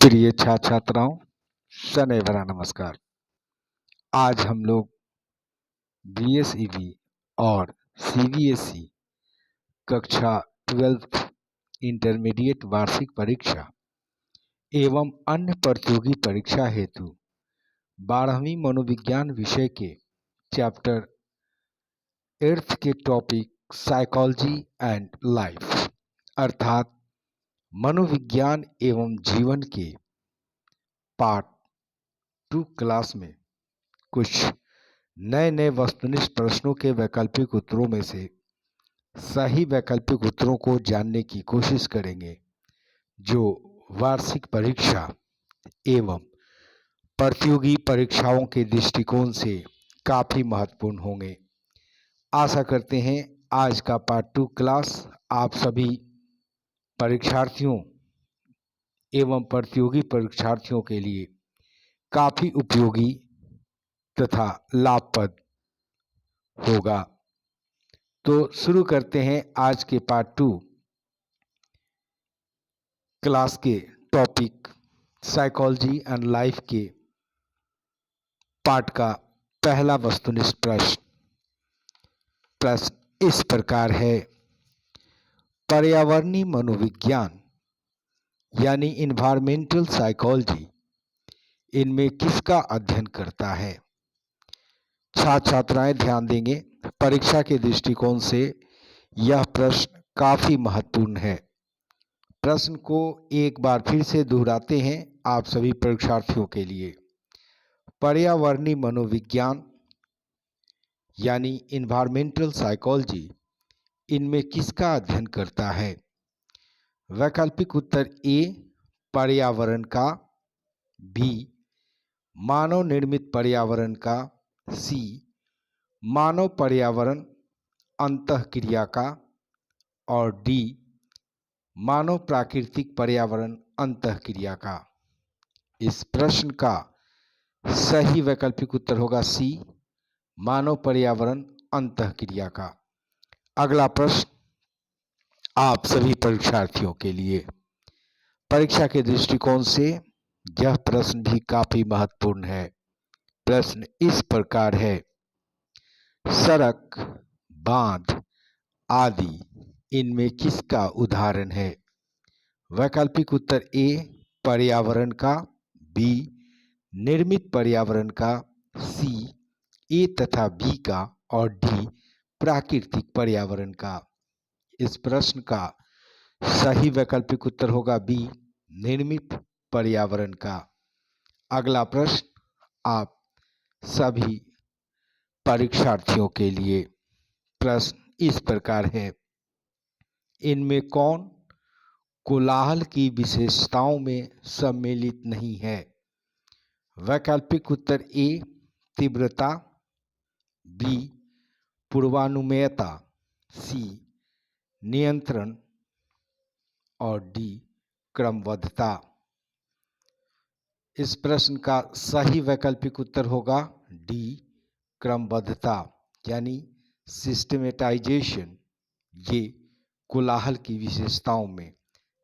प्रिय छात्र छात्राओं, शनैः नमस्कार। आज हम लोग बीएसईबी और सीबीएसई कक्षा 12th इंटरमीडिएट वार्षिक परीक्षा एवं अन्य प्रतियोगी परीक्षा हेतु 12वीं मनोविज्ञान विषय के चैप्टर 8th के टॉपिक साइकोलॉजी एंड लाइफ अर्थात मनोविज्ञान एवं जीवन के पार्ट 2 क्लास में कुछ नए वस्तुनिष्ठ प्रश्नों के वैकल्पिक उत्तरों में से सही वैकल्पिक उत्तरों को जानने की कोशिश करेंगे, जो वार्षिक परीक्षा एवं प्रतियोगी परीक्षाओं के दृष्टिकोण से काफ़ी महत्वपूर्ण होंगे। आशा करते हैं आज का पार्ट 2 क्लास आप सभी परीक्षार्थियों एवं प्रतियोगी परीक्षार्थियों के लिए काफ़ी उपयोगी तथा लाभप्रद होगा। तो शुरू करते हैं आज के पार्ट 2 क्लास के टॉपिक साइकोलॉजी एंड लाइफ के पार्ट का पहला वस्तुनिष्ठ प्रश्न इस प्रकार है। पर्यावरणीय मनोविज्ञान यानी इन्वायरमेंटल साइकोलॉजी इनमें किसका अध्ययन करता है? छात्र छात्राएं ध्यान देंगे, परीक्षा के दृष्टिकोण से यह प्रश्न काफ़ी महत्वपूर्ण है। प्रश्न को एक बार फिर से दोहराते हैं आप सभी परीक्षार्थियों के लिए। पर्यावरणीय मनोविज्ञान यानी इन्वायरमेंटल साइकोलॉजी इनमें किसका अध्ययन करता है? वैकल्पिक उत्तर ए पर्यावरण का, बी मानव निर्मित पर्यावरण का, सी मानव पर्यावरण अंतःक्रिया का और डी मानव प्राकृतिक पर्यावरण अंतःक्रिया का। इस प्रश्न का सही वैकल्पिक उत्तर होगा सी मानव पर्यावरण अंतःक्रिया का। अगला प्रश्न आप सभी परीक्षार्थियों के लिए, परीक्षा के दृष्टिकोण से यह प्रश्न भी काफी महत्वपूर्ण है। प्रश्न इस प्रकार है। सड़क, बांध आदि इनमें किसका उदाहरण है? वैकल्पिक उत्तर ए पर्यावरण का, बी निर्मित पर्यावरण का, सी ए तथा बी का और डी प्राकृतिक पर्यावरण का। इस प्रश्न का सही वैकल्पिक उत्तर होगा बी निर्मित पर्यावरण का। अगला प्रश्न आप सभी परीक्षार्थियों के लिए, प्रश्न इस प्रकार है। इनमें कौन कोलाहल की विशेषताओं में सम्मिलित नहीं है? वैकल्पिक उत्तर ए तीव्रता, बी पूर्वानुमेयता, सी नियंत्रण और डी क्रमबद्धता। इस प्रश्न का सही वैकल्पिक उत्तर होगा डी क्रमबद्धता यानी सिस्टमेटाइजेशन। ये कोलाहल की विशेषताओं में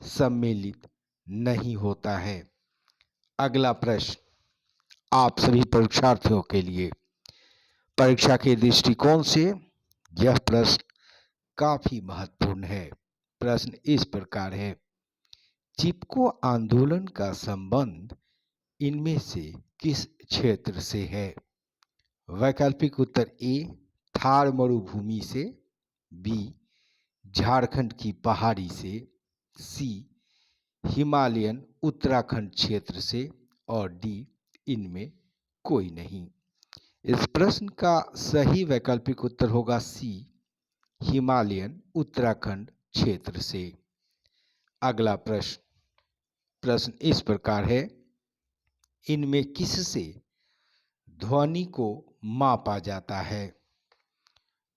सम्मिलित नहीं होता है। अगला प्रश्न आप सभी परीक्षार्थियों के लिए, परीक्षा के दृष्टिकोण से यह प्रश्न काफी महत्वपूर्ण है। प्रश्न इस प्रकार है। चिपको आंदोलन का संबंध इनमें से किस क्षेत्र से है? वैकल्पिक उत्तर ए थार मरुभूमि से, बी झारखंड की पहाड़ी से, सी हिमालयन उत्तराखंड क्षेत्र से और डी इनमें कोई नहीं। इस प्रश्न का सही वैकल्पिक उत्तर होगा सी हिमालयन उत्तराखंड क्षेत्र से। अगला प्रश्न इस प्रकार है। इनमें किससे ध्वनि को मापा जाता है?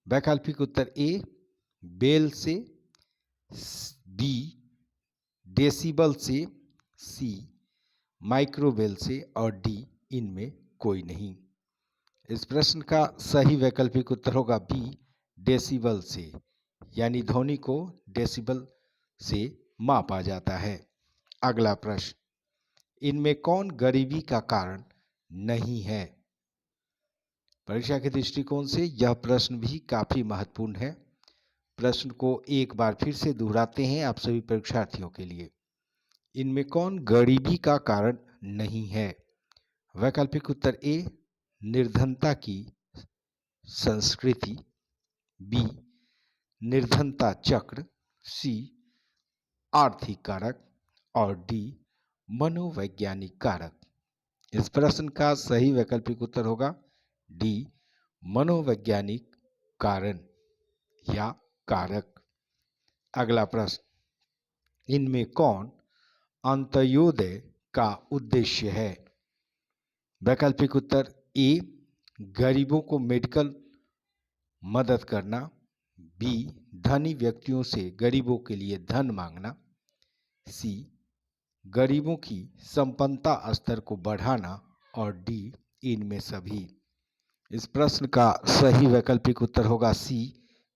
वैकल्पिक उत्तर ए बेल से, बी डेसिबल से, सी माइक्रोवेल से और डी इनमें कोई नहीं। इस प्रश्न का सही वैकल्पिक उत्तर होगा बी डेसिबल से, यानी ध्वनि को डेसिबल से मापा जाता है। अगला प्रश्न इनमें कौन गरीबी का कारण नहीं है? परीक्षा के दृष्टिकोण से यह प्रश्न भी काफी महत्वपूर्ण है। प्रश्न को एक बार फिर से दोहराते हैं आप सभी परीक्षार्थियों के लिए। इनमें कौन गरीबी का कारण नहीं है? वैकल्पिक उत्तर ए, निर्धनता की संस्कृति, बी, निर्धनता चक्र, सी, आर्थिक कारक और डी, मनोवैज्ञानिक कारक। इस प्रश्न का सही वैकल्पिक उत्तर होगा डी, मनोवैज्ञानिक कारण या कारक। अगला प्रश्न, इनमें कौन अंत्योदय का उद्देश्य है? वैकल्पिक उत्तर ए, गरीबों को मेडिकल मदद करना, बी, धनी व्यक्तियों से गरीबों के लिए धन मांगना, सी, गरीबों की संपन्नता स्तर को बढ़ाना और डी, इनमें सभी। इस प्रश्न का सही वैकल्पिक उत्तर होगा सी,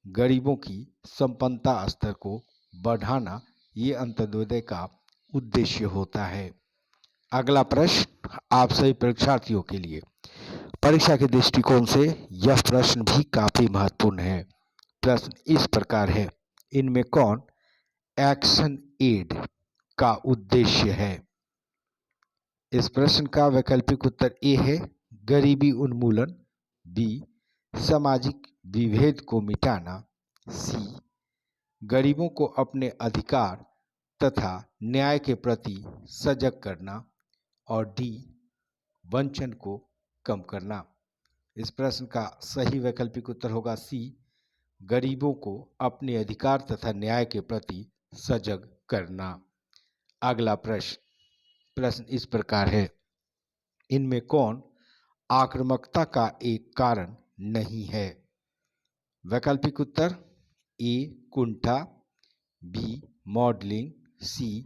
गरीबों की संपन्नता स्तर को बढ़ाना। ये अंत्योदय का उद्देश्य होता है। अगला प्रश्न आप सभी परीक्षार्थियों के लिए, परीक्षा के दृष्टिकोण से यह प्रश्न भी काफी महत्वपूर्ण है। प्रश्न इस प्रकार है, इनमें कौन एक्शन एड का उद्देश्य है? इस प्रश्न का वैकल्पिक उत्तर ए है, गरीबी उन्मूलन, बी, सामाजिक विभेद को मिटाना, सी, गरीबों को अपने अधिकार तथा न्याय के प्रति सजग करना और डी, वंचन को कम करना। इस प्रश्न का सही वैकल्पिक उत्तर होगा सी, गरीबों को अपने अधिकार तथा न्याय के प्रति सजग करना। अगला प्रश्न इस प्रकार है, इनमें कौन आक्रामकता का एक कारण नहीं है? वैकल्पिक उत्तर ए, कुंठा, बी, मॉडलिंग, सी,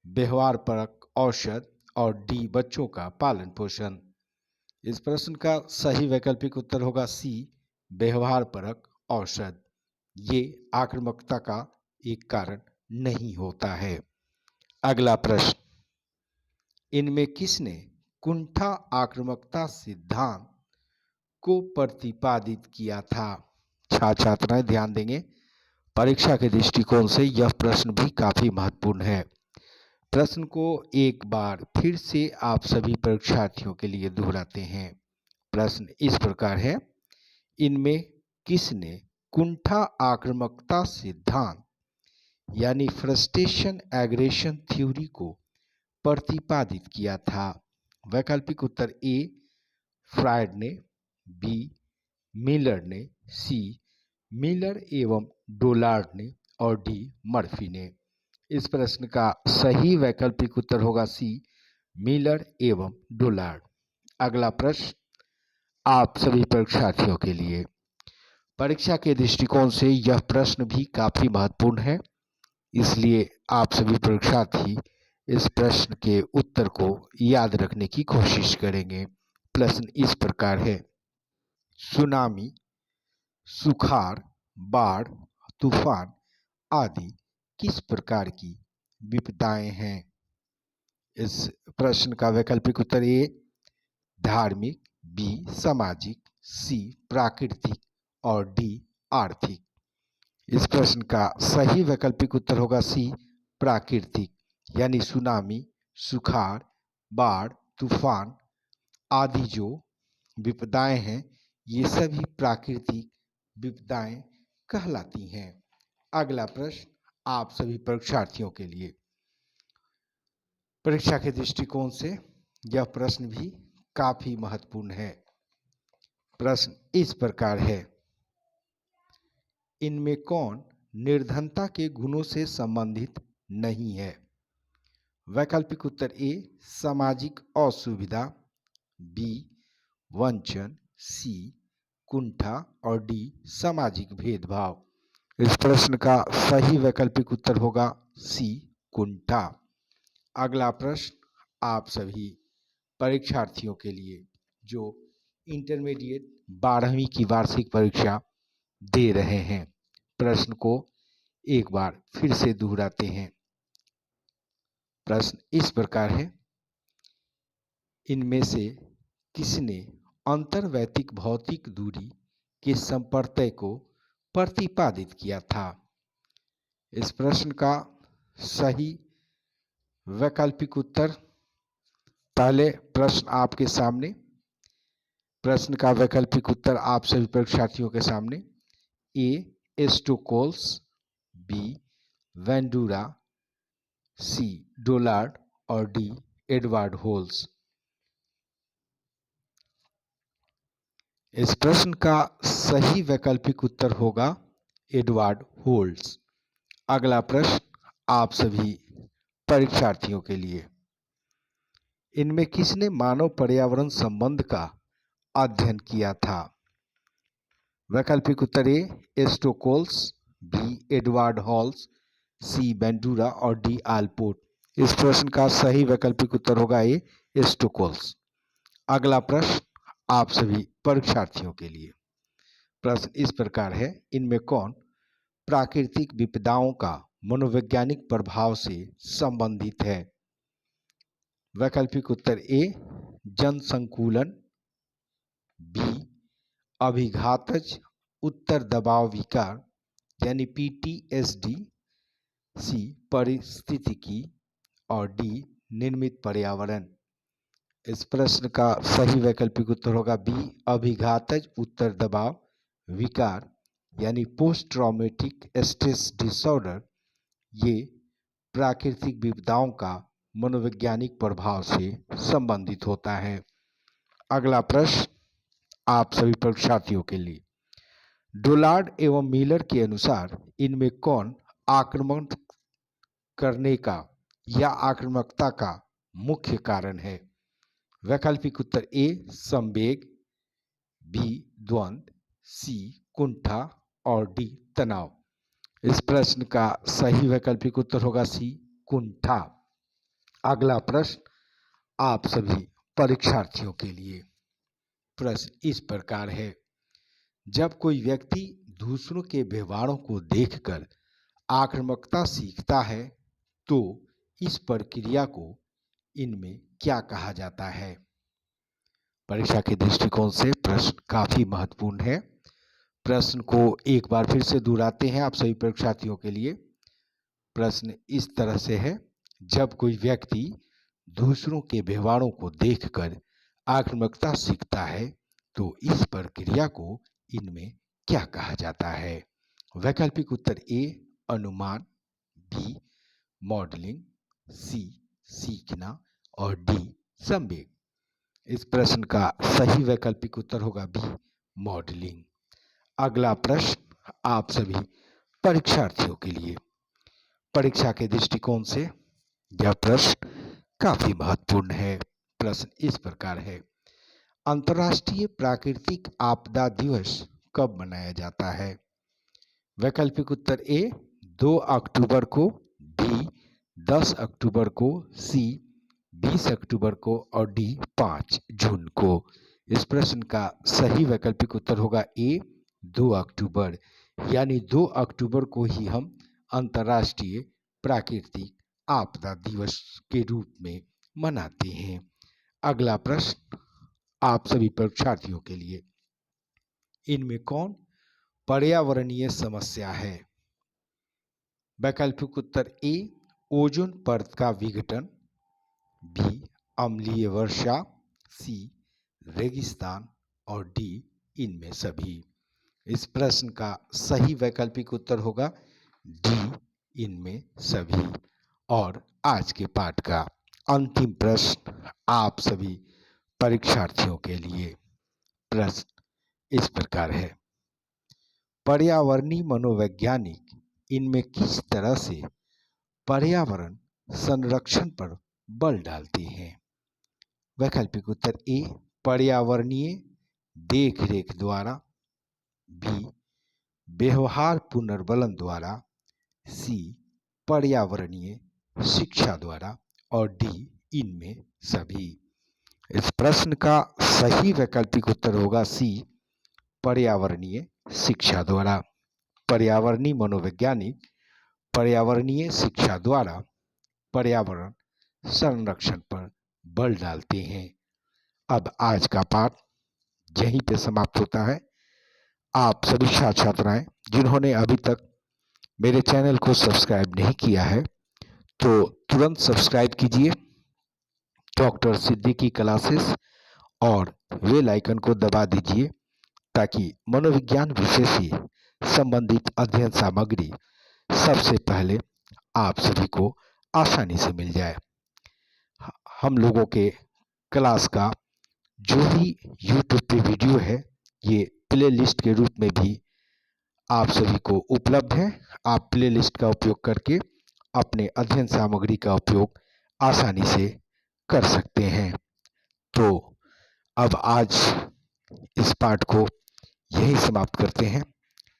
व्यवहारपरक औषध और डी, बच्चों का पालन पोषण। इस प्रश्न का सही वैकल्पिक उत्तर होगा सी, व्यवहारपरक औषध। ये आक्रामकता का एक कारण नहीं होता है। अगला प्रश्न, इनमें किसने कुंठा आक्रामकता सिद्धांत को प्रतिपादित किया था? छात्राएं ध्यान देंगे, परीक्षा के दृष्टिकोण से यह प्रश्न भी काफी महत्वपूर्ण है। प्रश्न को एक बार फिर से आप सभी परीक्षार्थियों के लिए दोहराते हैं। प्रश्न इस प्रकार है, इनमें किसने कुंठा आक्रामकता सिद्धांत यानी फ्रस्ट्रेशन एग्रेशन थ्योरी को प्रतिपादित किया था? वैकल्पिक उत्तर ए, फ्रायड ने, बी, मिलर ने, सी, मिलर एवं डोलार्ड ने और डी, मर्फी ने। इस प्रश्न का सही वैकल्पिक उत्तर होगा सी, मिलर एवं डोलार्ड। अगला प्रश्न आप सभी परीक्षार्थियों के लिए, परीक्षा के दृष्टिकोण से यह प्रश्न भी काफी महत्वपूर्ण है, इसलिए आप सभी परीक्षार्थी इस प्रश्न के उत्तर को याद रखने की कोशिश करेंगे। प्रश्न इस प्रकार है, सुनामी, सुखाड़, बाढ़, तूफान आदि किस प्रकार की विपदाएं हैं? इस प्रश्न का वैकल्पिक उत्तर ए, धार्मिक, बी, सामाजिक, सी, प्राकृतिक और डी, आर्थिक। इस प्रश्न का सही वैकल्पिक उत्तर होगा सी, प्राकृतिक, यानी सुनामी, सुखाड़, बाढ़, तूफान आदि जो विपदाएं हैं ये सभी प्राकृतिक विपदाएं कहलाती हैं। अगला प्रश्न आप सभी परीक्षार्थियों के लिए, परीक्षा के दृष्टिकोण से यह प्रश्न भी काफी महत्वपूर्ण है। प्रश्न इस प्रकार है, इनमें कौन निर्धनता के गुणों से संबंधित नहीं है? वैकल्पिक उत्तर ए, सामाजिक असुविधा, बी, वंचन, सी, कुंठा और डी, सामाजिक भेदभाव। इस प्रश्न का सही वैकल्पिक उत्तर होगा सी, कुंठा। अगला प्रश्न आप सभी परीक्षार्थियों के लिए जो इंटरमीडिएट 12वीं की वार्षिक परीक्षा दे रहे हैं, प्रश्न को एक बार फिर से दोहराते हैं। प्रश्न इस प्रकार है, इनमें से किसने अंतर्वैयक्तिक भौतिक दूरी के संप्रत्यय को प्रतिपादित किया था? इस प्रश्न का सही वैकल्पिक उत्तर, पहले प्रश्न आपके सामने, प्रश्न का वैकल्पिक उत्तर आप सभी परीक्षार्थियों के सामने। ए स्टोकोल्स, बी वेंडूरा, सी डोलार्ड और डी एडवर्ड होल्स। इस प्रश्न का सही वैकल्पिक उत्तर होगा एडवर्ड होल्स। अगला प्रश्न आप सभी परीक्षार्थियों के लिए, इनमें किसने मानव पर्यावरण संबंध का अध्ययन किया था? वैकल्पिक उत्तर ए स्टोकोल्स, बी एडवर्ड हॉल्स, सी बेंडूरा और डी आलपोर्ट। इस प्रश्न का सही वैकल्पिक उत्तर होगा ए स्टोकोल्स। अगला प्रश्न आप सभी परीक्षार्थियों के लिए, प्रश्न इस प्रकार है, इनमें कौन प्राकृतिक विपदाओं का मनोवैज्ञानिक प्रभाव से संबंधित है? वैकल्पिक उत्तर ए जन संकुलन, बी अभिघातज उत्तर दबाव विकार यानी PTSD, सी पारिस्थितिकी और डी निर्मित पर्यावरण। इस प्रश्न का सही वैकल्पिक उत्तर होगा बी अभिघातज उत्तर दबाव विकार यानी पोस्ट ट्रॉमेटिक स्ट्रेस डिसऑर्डर। ये प्राकृतिक विपदाओं का मनोवैज्ञानिक प्रभाव से संबंधित होता है। अगला प्रश्न आप सभी परीक्षार्थियों के लिए, डोलार्ड एवं मिलर के अनुसार इनमें कौन आक्रमण करने का या आक्रामकता का मुख्य कारण है? वैकल्पिक उत्तर ए संवेग, बी द्वंद, सी कुंठा और डी तनाव। इस प्रश्न का सही वैकल्पिक उत्तर होगा सी कुंठा। अगला प्रश्न आप सभी परीक्षार्थियों के लिए, प्रश्न इस प्रकार है, जब कोई व्यक्ति दूसरों के व्यवहारों को देखकर आक्रामकता सीखता है तो इस प्रक्रिया को इनमें क्या कहा जाता है? परीक्षा के दृष्टिकोण से प्रश्न काफी महत्वपूर्ण है। प्रश्न को एक बार फिर से दोहराते हैं आप सभी परीक्षार्थियों के लिए। प्रश्न इस तरह से है, जब कोई व्यक्ति दूसरों के व्यवहारों को देखकर आक्रामकता सीखता है तो इस प्रक्रिया को इनमें क्या कहा जाता है? वैकल्पिक उत्तर ए अनुमान, बी मॉडलिंग, सी सीखना और डी संवेग। इस प्रश्न का सही वैकल्पिक उत्तर होगा बी मॉडलिंग। अगला प्रश्न आप सभी परीक्षार्थियों के लिए, परीक्षा के दृष्टिकोण से यह प्रश्न काफी महत्वपूर्ण है। प्रश्न इस प्रकार है, अंतर्राष्ट्रीय प्राकृतिक आपदा दिवस कब मनाया जाता है? वैकल्पिक उत्तर ए 2 अक्टूबर को, बी 10 अक्टूबर को, सी 20 अक्टूबर को और डी 5 जून को। इस प्रश्न का सही वैकल्पिक उत्तर होगा ए 2 अक्टूबर, यानी 2 अक्टूबर को ही हम अंतर्राष्ट्रीय प्राकृतिक आपदा दिवस के रूप में मनाते हैं। अगला प्रश्न आप सभी परीक्षार्थियों के लिए, इनमें कौन पर्यावरणीय समस्या है? वैकल्पिक उत्तर ए ओजोन परत का विघटन, बी अम्लीय वर्षा, सी रेगिस्तान और डी इनमें सभी। इस प्रश्न का सही वैकल्पिक उत्तर होगा डी इनमें सभी। और आज के पाठ का अंतिम प्रश्न आप सभी परीक्षार्थियों के लिए, प्रश्न इस प्रकार है, पर्यावरणीय मनोवैज्ञानिक इनमें किस तरह से पर्यावरण संरक्षण पर बल डालते हैं? वैकल्पिक उत्तर ए पर्यावरणीय देखरेख द्वारा, बी व्यवहार पुनर्बलन द्वारा, सी पर्यावरणीय शिक्षा द्वारा और डी इनमें सभी। इस प्रश्न का सही वैकल्पिक उत्तर होगा सी पर्यावरणीय शिक्षा द्वारा। पर्यावरणीय मनोवैज्ञानिक पर्यावरणीय शिक्षा द्वारा पर्यावरण संरक्षण पर बल डालते हैं। अब आज का पाठ यहीं पे समाप्त होता है। आप सभी छात्र छात्राएं जिन्होंने अभी तक मेरे चैनल को सब्सक्राइब नहीं किया है तो तुरंत सब्सक्राइब कीजिए डॉक्टर सिद्दीकी क्लासेस और बेल आइकन को दबा दीजिए ताकि मनोविज्ञान विषय से संबंधित अध्ययन सामग्री सबसे पहले आप सभी को आसानी से मिल जाए। हम लोगों के क्लास का जो भी यूट्यूब पे वीडियो है ये प्लेलिस्ट के रूप में भी आप सभी को उपलब्ध है। आप प्लेलिस्ट का उपयोग करके अपने अध्ययन सामग्री का उपयोग आसानी से कर सकते हैं। तो अब आज इस पाठ को यही समाप्त करते हैं,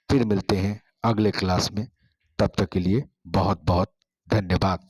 फिर मिलते हैं अगले क्लास में। तब तक के लिए बहुत बहुत धन्यवाद।